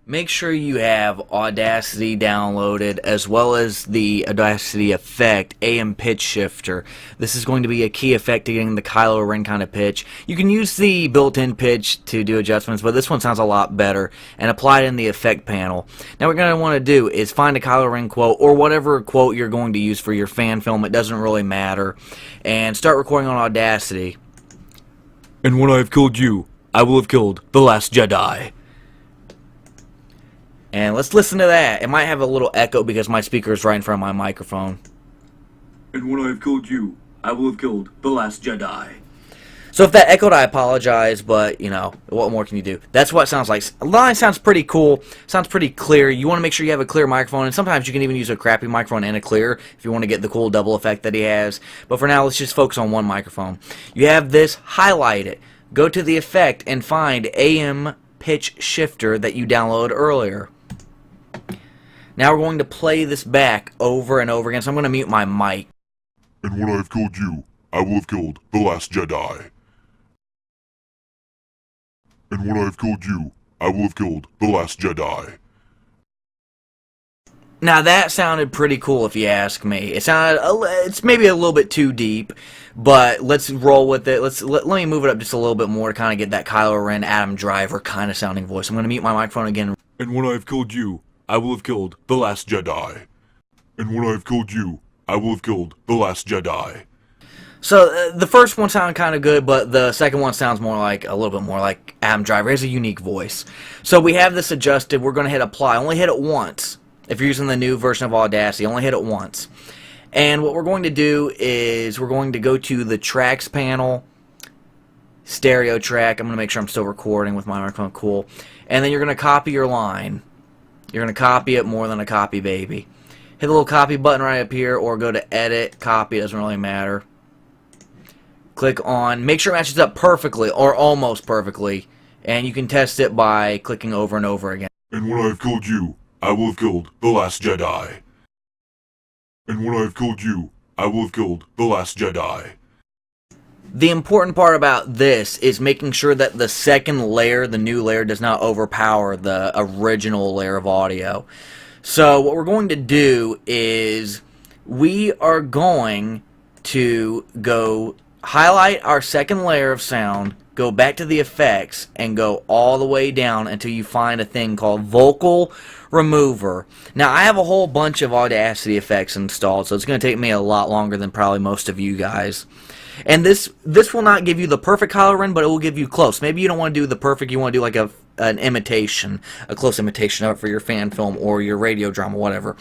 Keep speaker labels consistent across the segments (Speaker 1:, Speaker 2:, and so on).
Speaker 1: Make sure you have Audacity downloaded, as well as the Audacity effect, AM pitch shifter. This is going to be a key effect to getting the Kylo Ren kind of pitch. You can use the built-in pitch to do adjustments, but this one sounds a lot better, and apply it in the effect panel. Now what you're going to want to do is find a Kylo Ren quote, or whatever quote you're going to use for your fan film. It doesn't really matter. And start recording on Audacity.
Speaker 2: And when I have killed you, I will have killed the last Jedi.
Speaker 1: And let's listen to that. It might have a little echo because my speaker is right in front of my microphone.
Speaker 2: And when I have killed you, I will have killed the last Jedi.
Speaker 1: So if that echoed, I apologize, but, you know, what more can you do? That's what it sounds like. The line sounds pretty cool, sounds pretty clear. You want to make sure you have a clear microphone, and sometimes you can even use a crappy microphone and a clear if you want to get the cool double effect that he has. But for now, let's just focus on one microphone. You have this, highlight it. Go to the effect and find AM pitch shifter that you downloaded earlier. Now we're going to play this back over and over again, so I'm going to mute my mic.
Speaker 3: And when I have killed you, I will have killed the last Jedi. And when I have killed you, I will have killed the last Jedi.
Speaker 1: Now that sounded pretty cool if you ask me. It's maybe a little bit too deep, but let's roll with it. Let me move it up just a little bit more to kind of get that Kylo Ren, Adam Driver kind of sounding voice. I'm going to mute my microphone again.
Speaker 3: And when I have killed you, I will have killed the last Jedi. And when I have killed you, I will have killed the last Jedi.
Speaker 1: So the first one sounded kind of good, but the second one sounds more like, a little bit more like Adam Driver. He has a unique voice. So we have this adjusted. We're going to hit apply. Only hit it once. If you're using the new version of Audacity, only hit it once. And what we're going to do is we're going to go to the tracks panel, stereo track. I'm going to make sure I'm still recording with my microphone. Cool. And then you're going to copy your line. You're going to copy it, more than a copy, baby. Hit the little copy button right up here, or go to edit, copy, it doesn't really matter. Click on, make sure it matches up perfectly, or almost perfectly, and you can test it by clicking over and over again.
Speaker 3: And when I have killed you, I will have killed the last Jedi. And when I have killed you, I will have killed the last Jedi.
Speaker 1: The important part about this is making sure that the second layer, the new layer, does not overpower the original layer of audio. So what we're going to do is we are going to go highlight our second layer of sound, go back to the effects, and go all the way down until you find a thing called Vocal Remover. Now, I have a whole bunch of Audacity effects installed, so it's going to take me a lot longer than probably most of you guys. And this will not give you the perfect Kylo Ren, but it will give you close. Maybe you don't want to do the perfect, you want to do like an imitation, a close imitation of it for your fan film or your radio drama, whatever.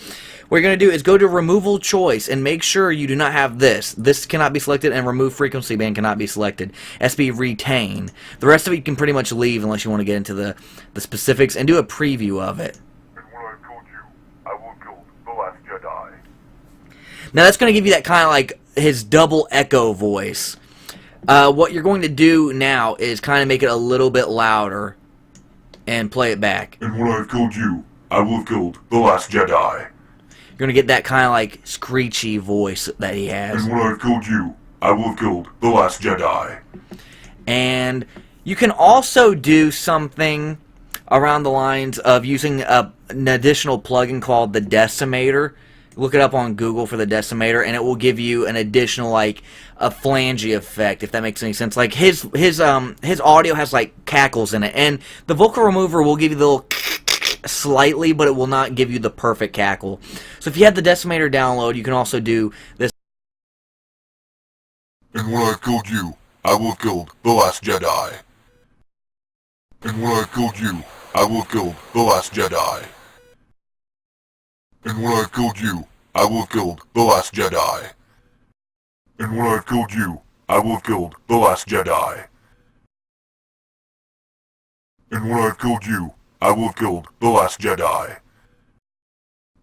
Speaker 1: What you're going to do is go to Removal Choice and make sure you do not have this. This cannot be selected, and Remove Frequency Band cannot be selected. SB Retain. The rest of it you can pretty much leave unless you want to get into the specifics and do a preview of it.
Speaker 3: And when I have killed you, I will have killed the last Jedi.
Speaker 1: Now that's going to give you that kind of like his double echo voice. What you're going to do now is kind of make it a little bit louder and play it back.
Speaker 3: And when I have killed you, I will have killed the last Jedi.
Speaker 1: You're going to get that kind of like screechy voice that he has.
Speaker 3: And when I have killed you, I will have killed the last Jedi.
Speaker 1: And you can also do something around the lines of using an additional plugin called the Decimator. Look it up on Google for the Decimator, and it will give you an additional, like, a flangey effect, if that makes any sense. Like, his audio has, like, cackles in it, and the Vocal Remover will give you the little slightly, but it will not give you the perfect cackle. So if you have the Decimator download, you can also do this.
Speaker 3: And when I have killed you, I will have killed the last Jedi. And when I have killed you, I will have killed the last Jedi. And when I have killed you, I will have killed the last Jedi. And when I have killed you, I will have killed the last Jedi. And when I have killed you, I will have killed the last Jedi.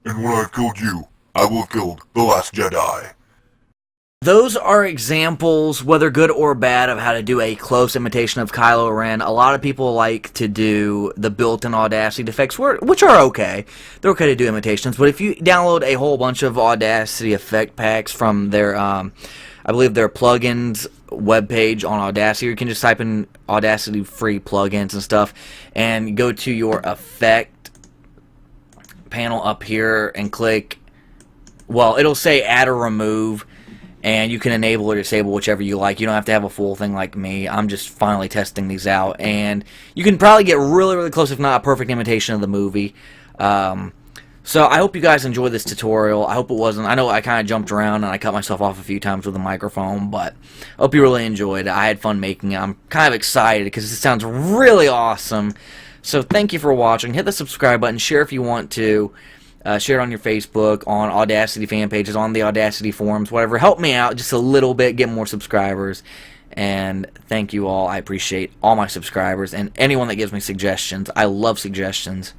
Speaker 3: And when I have killed you, I will have killed the last Jedi.
Speaker 1: Those are examples, whether good or bad, of how to do a close imitation of Kylo Ren. A lot of people like to do the built-in Audacity effects, which are okay. They're okay to do imitations, but if you download a whole bunch of Audacity effect packs from their, I believe their plugins webpage on Audacity, or you can just type in Audacity free plugins and stuff, and go to your effect panel up here and click, well, it'll say add or remove, and you can enable or disable whichever you like. You don't have to have a full thing like me. I'm just finally testing these out, and you can probably get really, really close, if not a perfect imitation of the movie. So I hope you guys enjoyed this tutorial. I hope it wasn't, I know I kind of jumped around and I cut myself off a few times with the microphone, but I hope you really enjoyed it. I had fun making it. I'm kind of excited because it sounds really awesome. So thank you for watching. Hit the subscribe button. Share if you want to. Share it on your Facebook, on Audacity fan pages, on the Audacity forums, whatever. Help me out just a little bit, get more subscribers. And thank you all. I appreciate all my subscribers and anyone that gives me suggestions. I love suggestions.